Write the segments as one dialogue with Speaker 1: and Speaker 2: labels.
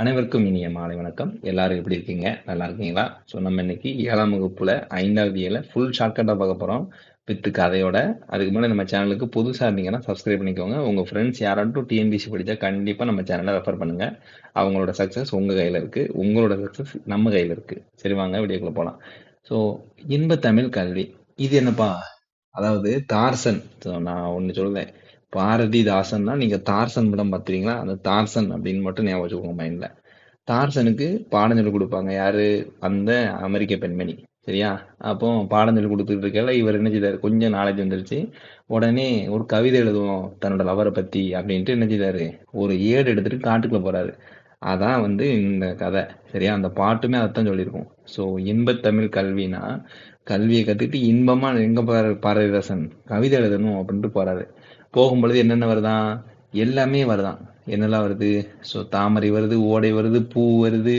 Speaker 1: அனைவருக்கும் இனிய மாலை வணக்கம். எல்லாரும் எப்படி இருக்கீங்க? நல்லா இருக்கீங்களா? ஸோ நம்ம இன்னைக்கு 7ஆம் வகுப்புல 5வது இயல ஃபுல் ஷார்ட்கட்டா பார்க்க போறோம். வித் கதையோட. அதுக்கு முன்னாடி நம்ம சேனலுக்கு புதுசா இருந்தீங்கன்னா சப்ஸ்கிரைப் பண்ணிக்கோங்க. உங்க ஃப்ரெண்ட்ஸ் யாராட்டும் டிஎன்பிசி படிச்சா கண்டிப்பா நம்ம சேனலை ரெஃபர் பண்ணுங்க. அவங்களோட சக்சஸ் உங்க கையில இருக்கு. உங்களோட சக்சஸ் நம்ம கையில இருக்கு. சரி வாங்க வீடியோக்குள்ள போலாம். ஸோ இன்ப தமிழ் கல்வி. இது என்னப்பா? அதாவது தார்சன். நான் ஒண்ணு சொல்லுவேன். பாரதிதாசன்னா நீங்க தார்சன் படம் பார்த்திருக்கீங்களா? அந்த தார்சன் அப்படின்னு மட்டும் ஞாபகம் வச்சுக்கோங்க மைண்ட்ல. தார்சனுக்கு பாடம் சொல்லிக் கொடுப்பாங்க யாரு? அந்த அமெரிக்க பெண்மணி. சரியா? அப்போ பாடம் சொல்லி கொடுத்துட்டு இருக்கல இவர் என்ன செய்தாரு? கொஞ்சம் நாலேஜ் வந்துருச்சு. உடனே ஒரு கவிதை எழுதுவோம் தன்னோட லவரை பத்தி அப்படின்ட்டு என்ன செய்தாரு? ஒரு ஏடு எடுத்துட்டு காட்டுக்குள்ள போறாரு. அதான் வந்து இந்த கதை. சரியா? அந்த பாட்டுமே அதைத்தான் சொல்லியிருக்கோம். ஸோ இன்பத்தமிழ் கல்வினா கல்வியை கத்துக்கிட்டு இன்பமா எங்க போறாரு பாரதிதாசன்? கவிதை எழுதணும் அப்படின்ட்டு போறாரு. போகும்பொழுது என்னென்ன வருதான்? எல்லாமே வருதான். என்னெல்லாம் வருது? ஸோ தாமரை வருது, ஓடை வருது, பூ வருது,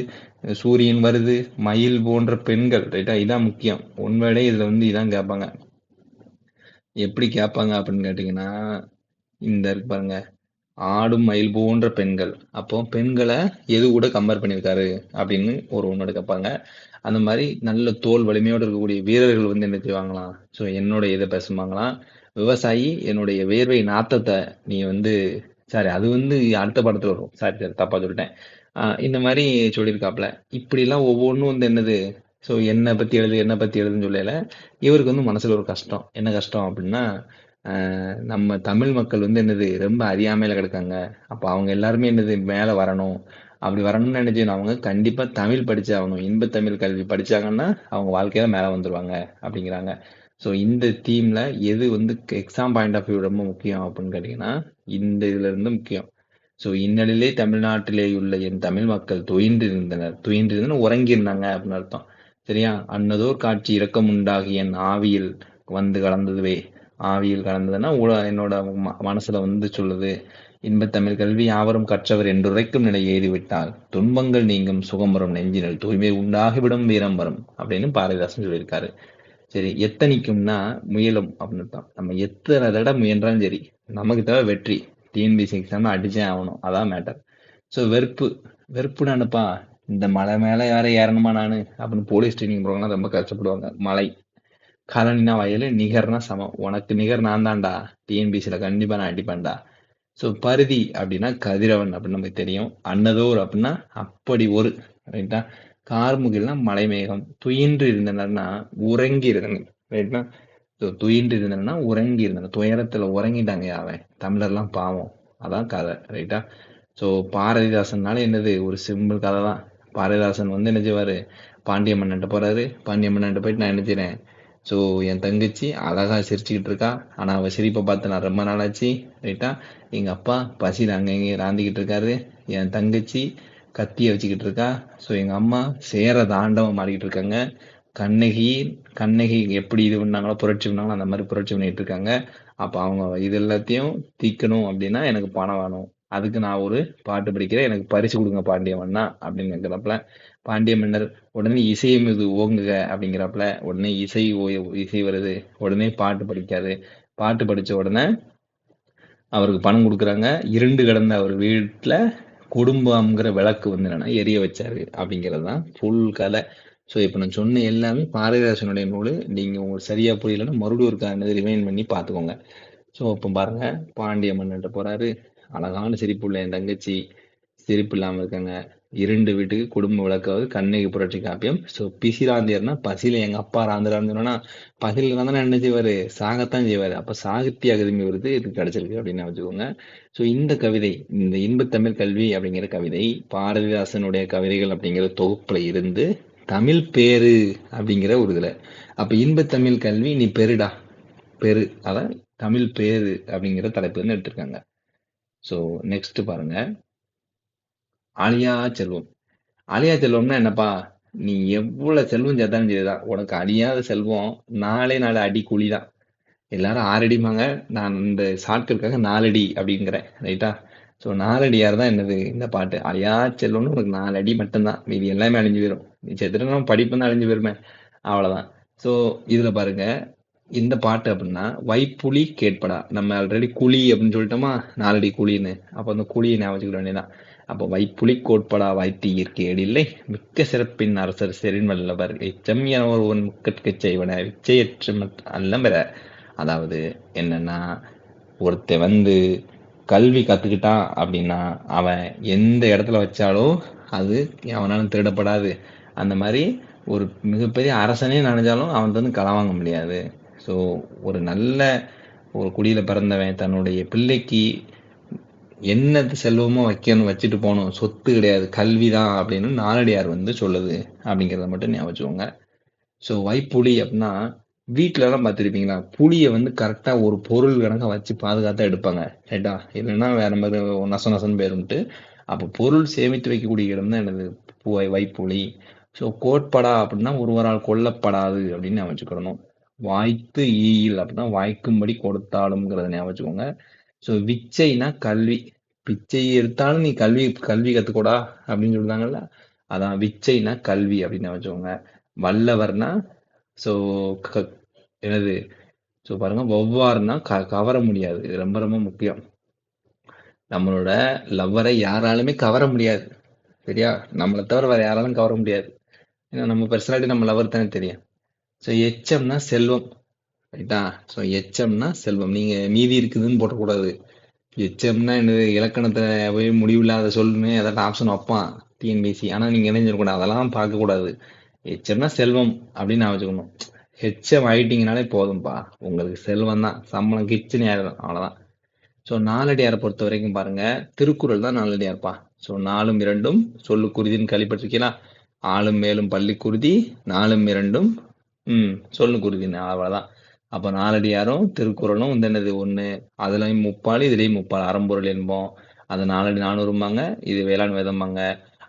Speaker 1: சூரியன் வருது, மயில் போன்ற பெண்கள். ரைட்டா? இதான் முக்கியம். உண்மையிலே இதுல வந்து இதான் கேட்பாங்க. எப்படி கேட்பாங்க அப்படின்னு கேட்டீங்கன்னா, இந்த இருக்கு பாருங்க. ஆடும் மயில் போன்ற பெண்கள். அப்போ பெண்களை எது கூட கம்பேர் பண்ணியிருக்காரு அப்படின்னு ஒரு ஒன்னோட கேட்பாங்க. அந்த மாதிரி நல்ல தோல் வலிமையோடு இருக்கக்கூடிய வீரர்கள் வந்து என்ன செய்வாங்களாம்? ஸோ என்னோட இதை பேசுவாங்களாம். விவசாயி என்னுடைய வேர்வை நாத்தத்தை நீ வந்து சாரி அது வந்து அடுத்த படத்துல வரும். சாரி சாரி தப்பா சொல்லிட்டேன். இந்த மாதிரி சொல்லியிருக்காப்ல. இப்படிலாம் ஒவ்வொன்றும் வந்து என்னது? ஸோ என்னை பத்தி எழுது என்னை பத்தி எழுதுன்னு சொல்லல. இவருக்கு வந்து மனசுல ஒரு கஷ்டம். என்ன கஷ்டம் அப்படின்னா நம்ம தமிழ் மக்கள் வந்து என்னது ரொம்ப அறியாமையில கிடக்காங்க. அப்ப அவங்க எல்லாருமே என்னது மேல வரணும். அப்படி வரணும்னு நினைச்சு அவங்க கண்டிப்பா தமிழ் படிச்சாகணும். இன்பத் தமிழ் கல்வி படிச்சாங்கன்னா அவங்க வாழ்க்கையில மேல வந்துருவாங்க அப்படிங்கிறாங்க. ஸோ இந்த தீம்ல எது வந்து எக்ஸாம் பாயிண்ட் ஆஃப் வியூ ரொம்ப முக்கியம் அப்படின்னு கேட்டீங்கன்னா இந்த இதுல இருந்து முக்கியம். ஸோ இன்னலிலே தமிழ்நாட்டிலே உள்ள என் தமிழ் மக்கள் துயின்றிருந்தனர். துயின்றிருந்தனர் உறங்கியிருந்தாங்க அப்படின்னு அர்த்தம். சரியா? அன்னதோர் காட்சி இரக்கம் உண்டாகி என் ஆவியில் வந்து கலந்ததுவே. ஆவியில் கலந்ததுன்னா என்னோட மனசுல வந்து சொல்லுது. இன்பத்தமிழ் கல்வி யாவரும் கற்றவர் என்றுரைக்கும் நிலை ஏறிவிட்டால் துன்பங்கள் நீங்கும் சுகம் வரும் நெஞ்சினல் தூய்மை உண்டாகிவிடும் வீரம் வரும் அப்படின்னு பாரதிதாசன் சொல்லியிருக்காரு. சரி எத்தனைக்கும்னா முயலும் அப்படின்னு தான். நம்ம எத்தனை தடவை முயன்றாலும் சரி நமக்கு தேவை வெற்றி. டிஎன்பிசி எக்ஸாம் அடிச்சே ஆகணும். அதான் மேட்டர். ஸோ வெறுப்பு. வெறுப்புடானுப்பா இந்த மலை மேல யார ஏறணுமா நானு அப்படின்னு போலீஸ் ட்ரைனிங் போறவங்கலாம் ரொம்ப கஷ்டப்படுவாங்க. மலை காலனினா வயலு நிகர்னா சமம். உனக்கு நிகர் நான் தான்டா. டிஎன்பிசியில கண்டிப்பா நான் அடிப்பேன்டா. ஸோ பருதி அப்படின்னா கதிரவன் அப்படின்னு நமக்கு தெரியும். அன்னதோர் அப்படின்னா அப்படி ஒரு. ரைட்டா? கார்முகில்னா மலைமேகம். துயின்று இருந்தனர்னா உறங்கி இருந்தனர். ரைட்டா? ஸோ துயின்று இருந்தனர்னா உறங்கி இருந்தனர். துயரத்துல உறங்கிட்டாங்க அவன். தமிழர்லாம் பாவம். அதான் கதை. ரைட்டா? ஸோ பாரதிதாசன்னால என்னது ஒரு சிம்பிள் கதை தான். பாரதிதாசன் வந்து என்ன செய்வாரு? பாண்டிய மன்னன்ட்ட போறாரு. பாண்டிய மன்னன்ட்ட போயிட்டு நான் என்ன செய்றேன்? ஸோ என் தங்கச்சி அழகா சிரிச்சுக்கிட்டு இருக்கா. ஆனா அவ சிரிப்பை பார்த்து நான் ரொம்ப நாளாச்சு. ரைட்டா? எங்க அப்பா பசியில் அங்கே இங்கேயும் ராந்திக்கிட்டு இருக்காரு. என் தங்கச்சி கத்தியை வச்சுக்கிட்டு இருக்கா. ஸோ எங்க அம்மா சேர தாண்டவம் மாறிக்கிட்டு இருக்காங்க. கண்ணகி கண்ணகி எப்படி இது பண்ணாங்களோ புரட்சி பண்ணாங்களோ அந்த மாதிரி புரட்சி பண்ணிட்டு இருக்காங்க. அப்ப அவங்க இது எல்லாத்தையும் தீக்கணும் அப்படின்னா எனக்கு பணம் வேணும். அதுக்கு நான் ஒரு பாட்டு படிக்கிறேன். எனக்கு பரிசு கொடுங்க பாண்டிய மன்னா அப்படின்னு கேட்கிறப்பல பாண்டிய மன்னர் உடனே இசை மீது ஓங்குக அப்படிங்கிறப்பல உடனே இசை வருது. உடனே பாட்டு படிக்காது. பாட்டு படிச்ச உடனே அவருக்கு பணம் கொடுக்குறாங்க. இருண்டு கிடந்த அவர் வீட்டுல குடும்பம்ங்கிற விளக்கு வந்து என்னன்னா எரிய வச்சாரு அப்படிங்கிறது தான் ஃபுல் கதை. ஸோ இப்போ நான் சொன்ன எல்லாமே பாரதிதாசனுடைய நூல். நீங்க உங்களுக்கு சரியா புரியலன்னா மறுபடியும் ஒரு ரிமைண்ட் பண்ணி பார்த்துக்கோங்க. ஸோ இப்போ பாருங்க. பாண்டிய மன்னன்ட்ட போறாரு. அழகான சிரிப்புள்ள என் தங்கச்சி சிரிப்பு இல்லாம இருக்காங்க. இரண்டு வீட்டுக்கு குடும்ப விளக்காவது கண்ணகி புரட்சி காப்பியம். ஸோ பிசிராந்தியர்னா பசியில எங்க அப்பா ராந்துறான்னு சொன்னா பசியில் இருந்தா என்ன செய்வாரு? சாகத்தான் செய்வாரு. அப்ப சாகித்ய அகாதமி விருது இதுக்கு கிடைச்சிருக்கு அப்படின்னு வச்சுக்கோங்க. ஸோ இந்த கவிதை இந்த இன்பத்தமிழ் கல்வி அப்படிங்கிற கவிதை பாரதிதாசனுடைய கவிதைகள் அப்படிங்கிற தொகுப்புல இருந்து தமிழ் பேரு அப்படிங்கிற ஒரு இதுல அப்ப இன்பத்தமிழ் கல்வி நீ பெருடா பெரு அதான் தமிழ் பேரு அப்படிங்கிற தலைப்பு வந்து எடுத்திருக்காங்க. ஸோ நெக்ஸ்ட் பாருங்க. அழியா செல்வம். அழியா செல்வம்னா என்னப்பா? நீ எவ்வளவு செல்வம் சேர்த்தாலும் சரிதான். உனக்கு அழியாத செல்வம் நாலே நாலு அடி கூலி தான். எல்லாரும் 6 அடிம்பாங்க. நான் இந்த ஷார்ட்கட்காக 4 அடி அப்படிங்கிறேன். ரைட்டா? ஸோ 4 அடியார் தான் என்னது இந்த பாட்டு. அழியா செல்வம்னு உனக்கு 4 அடி மட்டும்தான். மீதி எல்லாமே அழிஞ்சு போயிடும். நீ செத்துட்டா படிப்பு தான் அழிஞ்சு போயிருமே. அவ்வளவுதான். ஸோ இதுல பாருங்க. இந்த பாட்டு அப்படின்னா வைப்புலி கேட்படா. நம்ம ஆல்ரெடி குழி அப்படின்னு சொல்லிட்டோமா 4 அடி குழின்னு. அப்ப அந்த குழியை ஞாபகம் வச்சுக்க வேண்டியதான். அப்போ வைப்புலி கோட்படா வாய்த்து ஈர்க்கேடில்லை மிக்க சிறப்பின் அரசர் செறின் வல்லவர் எச்சம் என ஒருவன் முக்கட்கச் செய்வன விச்சையற்று அல்லம்பெற. அதாவது என்னன்னா, ஒருத்தன் வந்து கல்வி கத்துக்கிட்டான் அப்படின்னா அவன் எந்த இடத்துல வச்சாலும் அது அவனாலும் திருடப்படாது. அந்த மாதிரி ஒரு மிகப்பெரிய அரசனே நினைச்சாலும் அவன் வந்து கள வாங்க முடியாது. ஸோ ஒரு நல்ல ஒரு குடியில பிறந்தவன் தன்னுடைய பிள்ளைக்கு என்ன செல்வமோ வைக்கணும், வச்சுட்டு போகணும், சொத்து கிடையாது கல்வி தான் அப்படின்னு நாலடியார் வந்து சொல்லுது அப்படிங்கிறத மட்டும் ஞாபகம் வச்சுக்கோங்க. ஸோ வைப்புலி அப்படின்னா வீட்டுல எல்லாம் பார்த்துருப்பீங்களா, புளியை வந்து கரெக்டா ஒரு பொருள் கணக்கா வச்சு பாதுகாத்தா எடுப்பாங்க ரைட்டா, இல்லைன்னா வேற மாதிரி நச நசன்னு பேருன்ட்டு. அப்போ பொருள் சேமித்து வைக்கக்கூடிய இடம் தான் எனது வைப்புலி. ஸோ கோட்படா அப்படின்னா ஒருவரால் கொல்லப்படாது அப்படின்னு ஞாபகம் வச்சுக்கணும். வாய்த்து ஈயில் அப்படின்னா வாய்க்கும்படி கொடுத்தாலும்ங்கிறத ஞாபகம் வச்சுக்கோங்க. ஸோ விச்சைனா கல்வி, பிச்சை எடுத்தாலும் நீ கல்வி கல்வி கத்துக்கூடா அப்படின்னு சொல்றாங்கல்ல, அதான் விச்சைனா கல்வி அப்படின்னு வச்சுக்கோங்க. வல்லவர்னா ஸோ என்னது, ஸோ பாருங்க ஒவ்வாறுனா கவர முடியாது. இது ரொம்ப ரொம்ப முக்கியம். நம்மளோட லவ்வரை யாராலுமே கவர முடியாது சரியா, நம்மளை தவிர வேற யாராலும் கவர முடியாது. ஏன்னா நம்ம பர்சனாலிட்டி நம்ம லவர் தானே தெரியும். ஸோ எச்சம்னா செல்வம் ரைட்டா. ஸோ எச்சம்னா செல்வம், நீங்க மீதி இருக்குதுன்னு போட்டக்கூடாது. எச்சம்னா என்னது, இலக்கணத்தை போய் முடிவில்லாத சொல்லுன்னு ஏதாட்டும் ஆப்ஷன் வைப்பான் டிஎன்பிசி. ஆனால் நீங்கள் என்ன சொல்லக்கூடாது, அதெல்லாம் பார்க்கக்கூடாது. எச்சம்னா செல்வம் அப்படின்னு நான் வச்சுக்கணும். ஹெச்எம் ஆயிட்டீங்கனாலே போதும்பா, உங்களுக்கு செல்வம் தான், சம்பளம் கிச்சனே ஆயிடும், அவ்வளோதான். ஸோ நாலடியாரை பொறுத்த வரைக்கும் பாருங்க, திருக்குறள் தான் நாலடியார்ப்பா. ஸோ நாலும் இரண்டும் சொல்லு குருதின்னு கேள்விப்பட்டிருக்கீங்களா, ஆளும் மேலும் பள்ளி குருதி நாலும் இரண்டும் சொல்லு குருதின்னு, அவ்வளோதான். அப்போ நாலடியாரும் திருக்குறளும் வந்து என்னது ஒன்று, அதுலயும் முப்பால் இதுலேயும் முப்பால், அறம்பொருள் என்போம். அது நாலடி 400பாங்க, இது வேளாண் வேதம்பாங்க.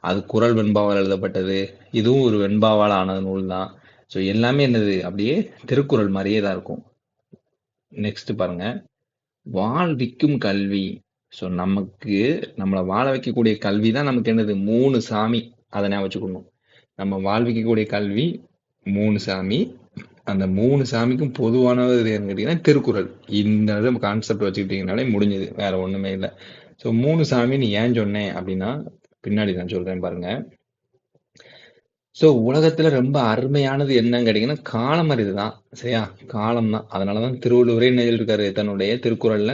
Speaker 1: அது குறள் வெண்பாவால் எழுதப்பட்டது, இதுவும் ஒரு வெண்பாவால் ஆனது நூல் தான். ஸோ எல்லாமே என்னது அப்படியே திருக்குறள் மாதிரியே தான் இருக்கும். நெக்ஸ்ட் பாருங்க, வாழ்விக்கும் கல்வி. ஸோ நமக்கு நம்மளை வாழ வைக்கக்கூடிய கல்வி தான் நமக்கு என்னது, 3 சாமி. அதை ஞாபகம் வச்சுக்கணும். நம்ம வாழ்விக்கக்கூடிய கல்வி 3 சாமி. அந்த 3 சாமிக்கும் பொதுவானது எதுன்னு கேட்டீங்கன்னா திருக்குறள். இந்த கான்செப்ட் வச்சுக்கிட்டீங்கனாலே முடிஞ்சது, வேற ஒண்ணுமே இல்லை. ஸோ 3 சாமின்னு ஏன் சொன்னேன் அப்படின்னா பின்னாடி நான் சொல்றேன் பாருங்க. ஸோ உலகத்துல ரொம்ப அருமையானது என்னன்னு கேட்டீங்கன்னா காலமறிது தான் சரியா, காலம் தான். அதனாலதான் திருவள்ளுவரே என்ன சொல்லியிருக்காரு தன்னுடைய திருக்குறள்ல,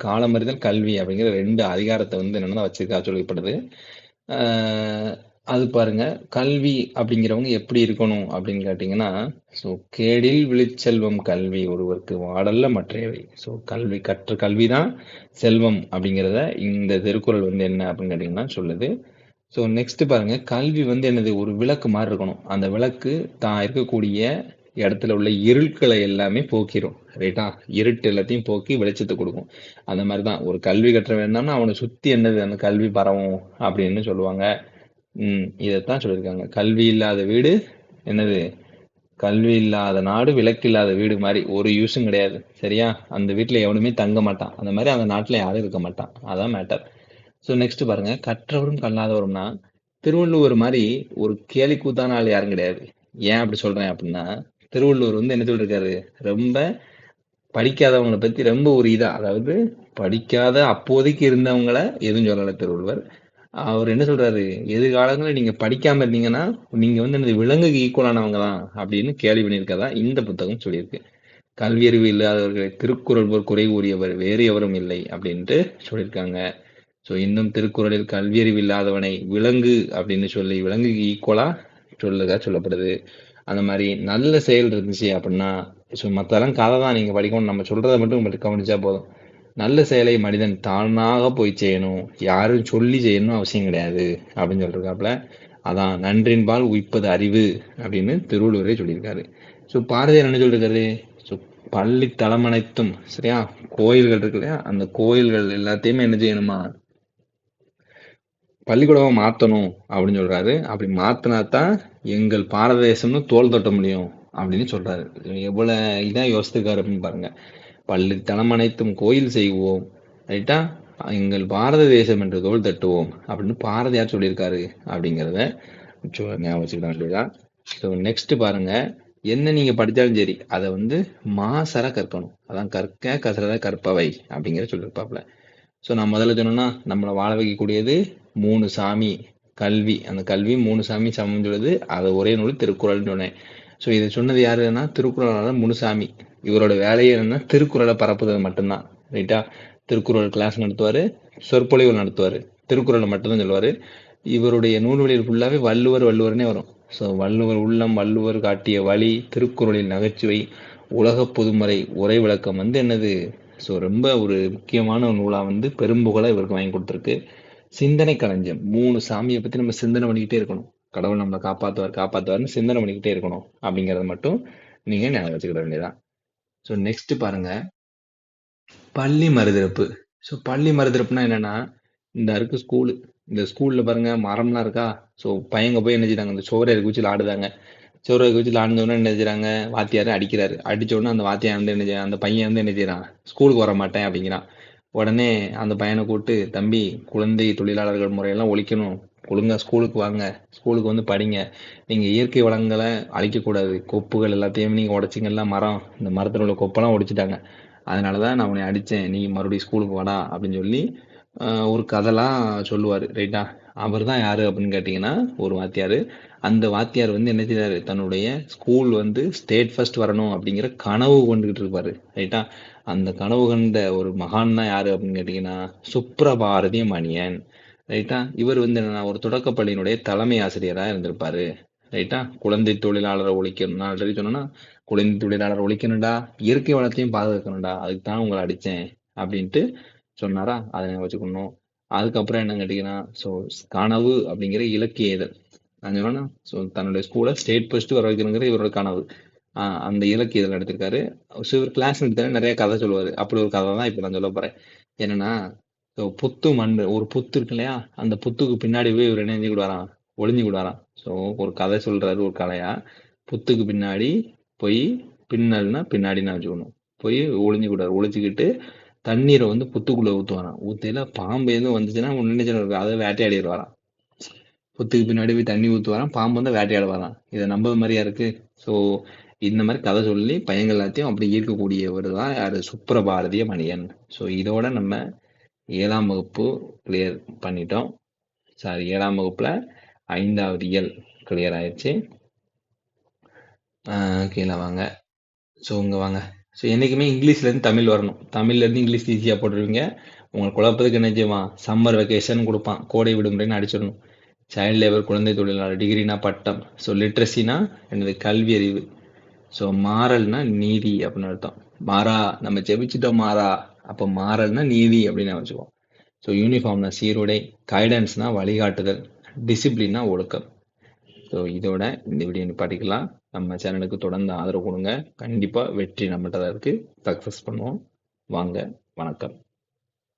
Speaker 1: காலமறிதல் கல்வி அப்படிங்கிற 2 அதிகாரத்தை வந்து என்னன்னா வச்சிருக்கா சொல்லப்படுது. அது பாருங்க, கல்வி அப்படிங்கிறவங்க எப்படி இருக்கணும் அப்படின்னு கேட்டீங்கன்னா, ஸோ கேடில் விழுச்செல்வம் கல்வி ஒருவருக்கு வாடல்ல மற்றையவை. ஸோ கற்ற கல்விதான் செல்வம் அப்படிங்கிறத இந்த திருக்குறள் வந்து என்ன அப்படின்னு கேட்டீங்கன்னா சொல்லுது. ஸோ நெக்ஸ்ட் பாருங்க, கல்வி வந்து என்னது, ஒரு விளக்கு மாதிரி இருக்கணும். அந்த விளக்கு தான் இருக்கக்கூடிய இடத்துல உள்ள இருட்களை எல்லாமே போக்கிடும் ரைட்டா, இருட்டு எல்லாத்தையும் போக்கி வெளிச்சத்தை கொடுக்கும். அந்த மாதிரி தான் ஒரு கல்வி கற்ற வேண்டாம்னா அவனை சுத்தி என்னது அந்த கல்வி பரவும் அப்படின்னு சொல்லுவாங்க. இதைத்தான் சொல்லியிருக்காங்க. கல்வி இல்லாத வீடு என்னது, கல்வி இல்லாத நாடு விளக்கில்லாத வீடு மாதிரி, ஒரு யூஸும் கிடையாது சரியா. அந்த வீட்டுல எவனுமே தங்க மாட்டான், அந்த மாதிரி அந்த நாட்டுல யாரும் இருக்க மாட்டான், அதான் மேட்டர். ஸோ நெக்ஸ்ட் பாருங்க, கற்றவரும் கல்லாதவரும்னா திருவள்ளுவர் மாதிரி ஒரு கேலி கூத்தான ஆள் யாரும் கிடையாது. ஏன் அப்படி சொல்றேன் அப்படின்னா, திருவள்ளுவர் வந்து என்ன சொல்லிருக்காரு, ரொம்ப படிக்காதவங்களை பத்தி ரொம்ப ஒரு இதா, அதாவது படிக்காத அப்போதைக்கு இருந்தவங்களை எதுவும் சொல்லலை திருவள்ளுவர். அவர் என்ன சொல்றாரு, எதிர்காலங்களில் நீங்க படிக்காம இருந்தீங்கன்னா நீங்க வந்து என்னது விலங்குக்கு ஈக்குவலானவங்க தான் அப்படின்னு கேள்வி பண்ணியிருக்கதா இந்த புத்தகம் சொல்லியிருக்கு. கல்வியறிவு இல்லாதவர்களை திருக்குறள் போர் குறை கூறியவர் வேறு எவரும் இல்லை அப்படின்ட்டு சொல்லியிருக்காங்க. ஸோ இன்னும் திருக்குறளில் கல்வியறிவு இல்லாதவனை விலங்கு அப்படின்னு சொல்லி விலங்குக்கு ஈக்குவலா சொல்லப்படுது. அந்த மாதிரி நல்ல செயல் இருந்துச்சு அப்படின்னா, ஸோ மற்றெல்லாம் கதை தான், நீங்க படிக்கணும், நம்ம சொல்றதை மட்டும் உங்களுக்கு கவனிச்சா போதும். நல்ல செயலை மனிதன் தானாக போய் செய்யணும், யாரும் சொல்லி செய்யணும் அவசியம் கிடையாது அப்படின்னு சொல்லியிருக்காப்புல. அதான் நன்றின்பால் உய்ப்பது அறிவு அப்படின்னு திருவள்ளுவரே சொல்லியிருக்காரு. ஸோ பாரதியார் என்ன சொல்லியிருக்காரு, ஸோ பள்ளி தலம் அனைத்தும் சரியா, கோயில்கள் இருக்கு இல்லையா, அந்த கோயில்கள் எல்லாத்தையுமே என்ன செய்யணுமா, பள்ளிக்கூடமா மாத்தணும் அப்படின்னு சொல்றாரு. அப்படி மாத்தினாதான் எங்கள் பாரத தேசம்னு தோல் தட்ட முடியும் அப்படின்னு சொல்றாரு. எவ்வளவு இதா யோசிச்சிருக்காரு அப்படின்னு பாருங்க. பள்ளி தலம் அனைத்தும் கோயில் செய்வோம் ரைட்டா, எங்கள் பாரத தேசம் என்று தோல் தட்டுவோம் அப்படின்னு பாரதியார் சொல்லியிருக்காரு அப்படிங்கிறத ஞாபகம் வச்சுக்கிட்டோம் இல்லையா. ஸோ நெக்ஸ்ட் பாருங்க, என்ன நீங்க படித்தாலும் சரி அதை வந்து மாசர கற்கணும். அதான் கற்க கசரத கற்பவை அப்படிங்கிற சொல்லியிருப்பாப்புல. ஸோ நான் முதல்ல சொன்னோம்னா நம்மளை வாழ வைக்கக்கூடியது மூணு சாமி கல்வி, அந்த கல்வி மூணு சாமி சமம் சொல்லுது. அதை ஒரே நூல் திருக்குறள்னு சொன்னேன். ஸோ இதை சொன்னது யாருன்னா திருக்குறளாளர் முனுசாமி. இவரோட வேலையே என்னன்னா திருக்குறளை பரப்புதல் மட்டும்தான். ரைட்டா? திருக்குறள் கிளாஸ் நடத்துவார், சொற்பொழிவு நடத்துவார், திருக்குறளை மட்டும்தான் சொல்லுவார். இவருடைய நூல்வெளியில் ஃபுல்லாகவே வள்ளுவர் வள்ளுவர்னே வரும். ஸோ வள்ளுவர் உள்ளம், வள்ளுவர் காட்டிய வழி, திருக்குறளின் நகைச்சுவை, உலக பொதுமறை, உரை விளக்கம் என்னது. ஸோ ரொம்ப ஒரு முக்கியமான நூலாக பெரும்புகழை இவருக்கு வாங்கி கொடுத்துருக்கு. சிந்தனை களஞ்சியம், மூணு சாமியை பற்றி நம்ம சிந்தனை பண்ணிக்கிட்டே இருக்கணும். கடவுள் நம்மளை காப்பாற்றுவார் காப்பாற்றுவார்னு சிந்தனை பண்ணிக்கிட்டே இருக்கணும் அப்படிங்கிறத மட்டும் நீங்கள் ஞாபகம் வச்சுக்கிட வேண்டியதான். ஸோ நெக்ஸ்ட் பாருங்க, பள்ளி மறுதிறப்பு. ஸோ பள்ளி மறுதிறப்புனா என்னன்னா, இந்த இருக்கு ஸ்கூலு, இந்த ஸ்கூல்ல பாருங்க மரம்லாம் இருக்கா. ஸோ பையங்க போய் என்ன செய்றாங்க, இந்த சோறை இறக்கி வச்சு ஆடுதாங்க. சோறை இறக்கி வச்சு ஆடுனோடனே என்ன செய்றாங்க, வாத்தியார் அடிக்கிறாரு. அடிச்ச உடனே அந்த வாத்தியார் என்ன செய்யறான், அந்த பையன் என்ன செய்யறான், ஸ்கூலுக்கு வர மாட்டேன் அப்படிங்கிறான். உடனே அந்த பையனை கூப்பிட்டு, தம்பி, குழந்தை தொழிலாளர்கள் முறையெல்லாம் ஒழிக்கணும், ஒழுங்கா ஸ்கூலுக்கு வாங்க, ஸ்கூலுக்கு படிங்க, நீங்க இயற்கை வளங்களை அழிக்கக்கூடாது, கொப்புகள் எல்லாத்தையும் நீங்க உடைச்சிங்கல்ல, மரம், இந்த மரத்தில் உள்ள கொப்பெல்லாம் உடைச்சிட்டாங்க, அதனாலதான் நான் உன்னை அடிச்சேன், நீ மறுபடியும் ஸ்கூலுக்கு வாடா அப்படின்னு சொல்லி ஒரு கதைலாம் சொல்லுவார். ரைட்டா? அவர் தான் யாரு அப்படின்னு கேட்டிங்கன்னா ஒரு வாத்தியார். அந்த வாத்தியார் என்ன செய்றாரு, தன்னுடைய ஸ்கூல் ஸ்டேட் ஃபர்ஸ்ட் வரணும் அப்படிங்கிற கனவு கொண்டுகிட்டு இருப்பாரு. ரைட்டா? அந்த கனவு கண்ட ஒரு மகான் தான் யாரு அப்படின்னு கேட்டிங்கன்னா சுப்ரபாரதி மணியன். ரைட்டா? இவர் என்னன்னா ஒரு தொடக்கப்பள்ளியினுடைய தலைமை ஆசிரியராக இருந்திருப்பாரு. ரைட்டா? குழந்தை தொழிலாளரை ஒழிக்கணும், நான் ஆல்ரெடி சொன்னேன்னா குழந்தை தொழிலாளர் ஒழிக்கணும்டா, இயற்கை வளத்தையும் பாதுகாக்கணும்டா, அதுக்கு தான் உங்களை அடித்தேன் அப்படின்ட்டு சொன்னாரா. அதை நான் வச்சுக்கணும். அதுக்கப்புறம் என்ன கேட்டிங்கன்னா, ஸோ கனவு அப்படிங்கிற இலக்கிய இதழ் நான் சொன்னேன்னா, ஸோ தன்னுடைய ஸ்கூலை ஸ்டேட் ஃபர்ஸ்ட் வர வைக்கணுங்கிற இவரோட கனவு. அந்த இலக்கிய இதழ் எடுத்திருக்காரு. ஸோ இவர் கிளாஸ் எடுத்தாரு, நிறைய கதை சொல்லுவார். அப்படி ஒரு கதை தான் இப்போ நான் சொல்ல போகிறேன். என்னன்னா, ஸோ புத்து மண், ஒரு புத்து இருக்கு இல்லையா, அந்த புத்துக்கு பின்னாடி போய் இவர் என்ன செஞ்சுக்கிடுவாராம், ஒளிஞ்சுக்கிடுவாராம். ஸோ ஒரு கதை சொல்றாரு, ஒரு கதையா, புத்துக்கு பின்னாடி போய், பின்னல்னா பின்னாடின்னு வச்சுக்கணும், போய் ஒளிஞ்சுக்கிட்டார். ஒளிச்சுக்கிட்டு தண்ணீரை புத்துக்குள்ள ஊற்றுவாராம். ஊத்தையில பாம்பு எதுவும் வந்துச்சுன்னா நினைச்சு அதை வேட்டையாடிடுவாராம். புத்துக்கு பின்னாடி போய் தண்ணி ஊற்றுவாராம், பாம்பு வேட்டையாடுவாராம். இதை நம்பது மாதிரியா இருக்கு. ஸோ இந்த மாதிரி கதை சொல்லி பையங்கள் எல்லாத்தையும் அப்படி ஈர்க்கக்கூடியவர் தான் யாரு, சுப்ரபாரதிய மணியன். ஸோ இதோட நம்ம 7ஆம் வகுப்பு கிளியர் பண்ணிட்டோம். சாரி, 7ஆம் வகுப்புல 5வது இயல் கிளியர் ஆயிடுச்சு. கீழே வாங்க. ஸோ இங்கே வாங்க. ஸோ என்றைக்குமே இங்கிலீஷ்லேருந்து தமிழ் வரணும், தமிழ்லேருந்து இங்கிலீஷ் ஈஸியாக போட்டுருவீங்க. உங்களுக்கு குழப்பத்துக்கு என்ன செய்வான், சம்மர் வெக்கேஷன் கொடுப்பான், கோடை விடுமுறைன்னு அடிச்சிடணும். சைல்டு லேபர், குழந்தை தொழிலாளர், டிகிரினா பட்டம். ஸோ லிட்ரஸினா என்னது, கல்வி அறிவு. ஸோ மாறல்னா நீதி அப்படின்னு அர்த்தம். மாறா, நம்ம ஜெபிச்சிட்டோம் மாறா, அப்போ மாறல்னா நீதி அப்படின்னு வச்சுக்குவோம். ஸோ யூனிஃபார்ம்னா சீருடை, கைடன்ஸ்னா வழிகாட்டுதல், டிசிப்ளின்னா ஒழுக்கம். ஸோ இதோட இந்த வீடியோ நிப்பாட்டிக்கலாம். நம்ம சேனலுக்கு தொடர்ந்து ஆதரவு கொடுங்க. கண்டிப்பாக வெற்றி நம்மகிட்ட தான் இருக்குது, சக்ஸஸ் பண்ணுவோம். வாங்க, வணக்கம்.